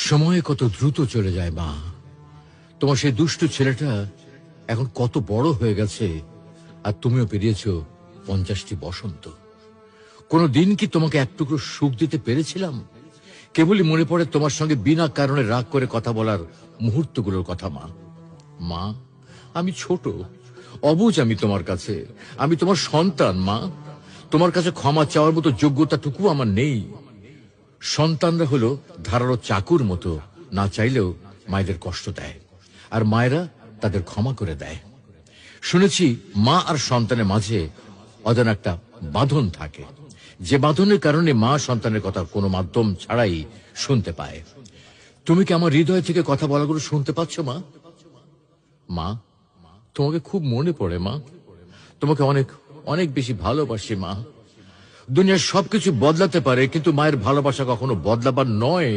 সময় কত দ্রুত চলে যায় মা। তোমার সেই দুষ্টু ছেলেটা এখন কত বড় হয়ে গেছে, আর তুমিও পেরিয়েছ 50টি বসন্ত। কোনো দিন কি তোমাকে একটুকরো সুখ দিতে পেরেছিলাম? কেবলই মনে পড়ে তোমার সঙ্গে বিনা কারণে রাগ করে কথা বলার মুহূর্তগুলোর কথা মা। মা, আমি ছোট, অবুঝ আমি তোমার কাছে। আমি তোমার সন্তান মা। তোমার কাছে ক্ষমা চাওয়ার মতো যোগ্যতাটুকু আমার নেই। সন্তানরা হলো ধারালো চাকুর মতো, না চাইলেও মায়েদের কষ্ট দেয়, আর মায়েরা তাদের ক্ষমা করে দেয়। শুনেছি মা আর সন্তানের মাঝে অজানা একটা বাঁধন থাকে, যে বাঁধনের কারণে মা সন্তানের কথা কোনো মাধ্যম ছাড়াই শুনতে পায়। তুমি কি আমার হৃদয় থেকে কথা বলাগুলো শুনতে পাচ্ছ মা? মা, তোমাকে খুব মনে পড়ে মা। তোমাকে অনেক অনেক বেশি ভালোবাসি মা। দুনিয়ার সবকিছু বদলাতে পারে, কিন্তু মায়ের ভালোবাসা কখনো বদলাবার নয়।